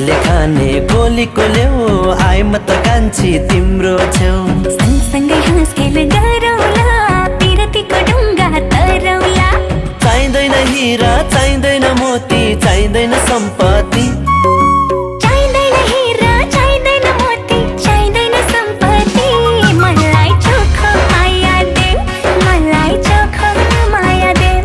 माछीले खाने गोलीको लेउ आए म त कान्छी तिम्रो छेउ सँगसँगै हाँस खेल गरौला पिरतीको ढुङ्गा तरौला चाहिँदैन हिरा चाहिँदैन मोती चाहिँदैन सम्पत्ति चाहिँदैन हिरा चाहिँदैन मोती चाहिँदैन सम्पत्ति मलाई चोखो माया देऊ मलाई चोखो माया देऊ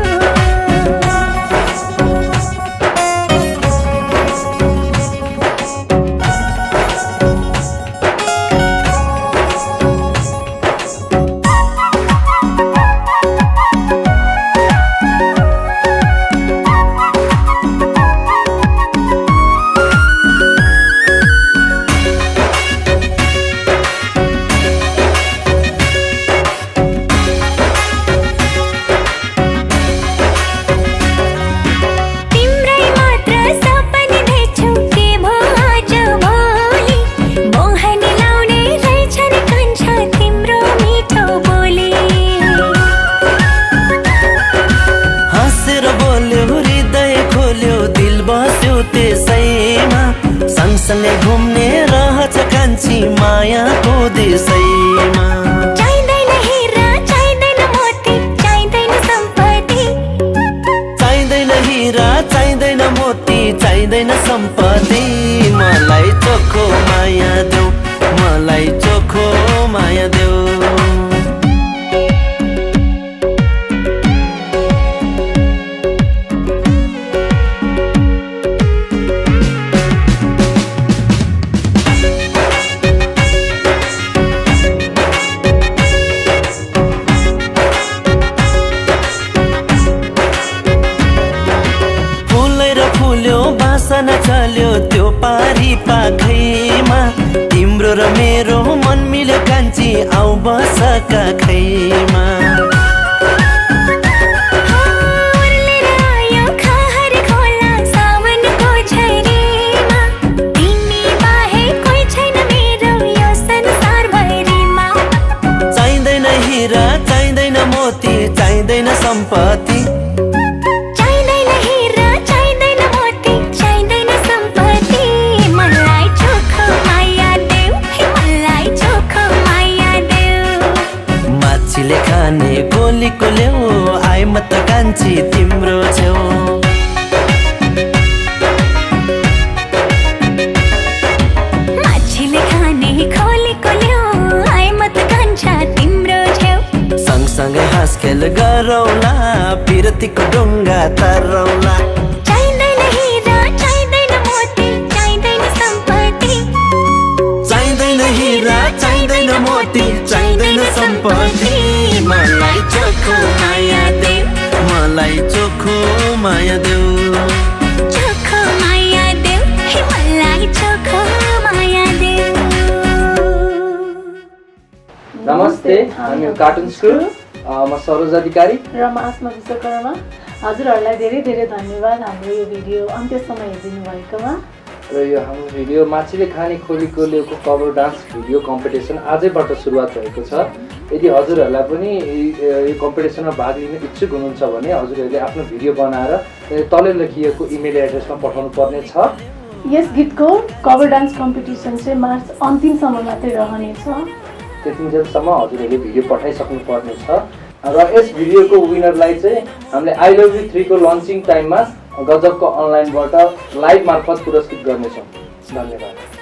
सँगसँगै घुम्ने रहछ कान्छी मायाको देशैमा चाहिँदैन हिरा चाहिँदैन मोती चाहिँदैन सम्पत्ति चाहिँदैन हिरा चाहिँदैन मोती चाहिँदैन सम्पत्ति मलाई चोखो माया देऊ मलाई चोखो माया देऊ बासना चल्यो त्यो पारी पाखैमा तिम्रो र मेरो मन मिल्यो कान्छी आऊ बस काखैमा चाहिँदैन हिरा चाहिँदैन मोती चाहिँदैन सम्पत्ति माछीले खाने गोलीको लेउ आए म त कान्छी तिम्रो छेउ माछीले खाने गोलीको लेउ आए म त कान्छी तिम्रो छेउ सँगसँगै हाँस खेल गरौला पिरतीको ढुङ्गा तरौला चाहिँदैन हिरा चाहिँदैन मोती चाहिँदैन सम्पत्ति चाहिँदैन हिरा चाहिँदैन मोती चाहिँदैन सम्पत्ति मलाई चोखो माया देऊ मलाई चोखो माया देऊ चोखो माया देऊ मलाई चोखो माया देऊ नमस्ते हामी कार्टुन स्कुल म सरोज अधिकारी र म आसमा विश्वकर्मा हजुरहरूलाई धेरै धेरै धन्यवाद हाम्रो यो भिडियो अन्त्यसम्म हेरिदिनु भएकोमा र यो हाम्रो भिडियो माछीले खाने खोलीको लेउको कभर डान्स भिडियो कम्पिटिसन आजैबाट सुरुवात भएको छ यदि हजुरहरूलाई पनि यो कम्पिटिसनमा भाग लिन इच्छुक हुनुहुन्छ भने हजुरहरूले आफ्नो भिडियो बनाएर तल लेखिएको इमेल एड्रेसमा पठाउनु पर्ने छ यस गीतको कभर डान्स कम्पिटिसन चाहिँ मार्च अन्तिमसम्म मात्रै रहनेछ त्यतिन्जेलसम्म हजुरहरूले भिडियो पठाइसक्नु पर्ने छ र यस भिडियोको विनरलाई चाहिँ हामीले आई लभ यु 3 को लन्चिङ टाइममा गजबको अनलाइनबाट लाइभ मार्फत पुरस्कृत गर्नेछौँ धन्यवाद।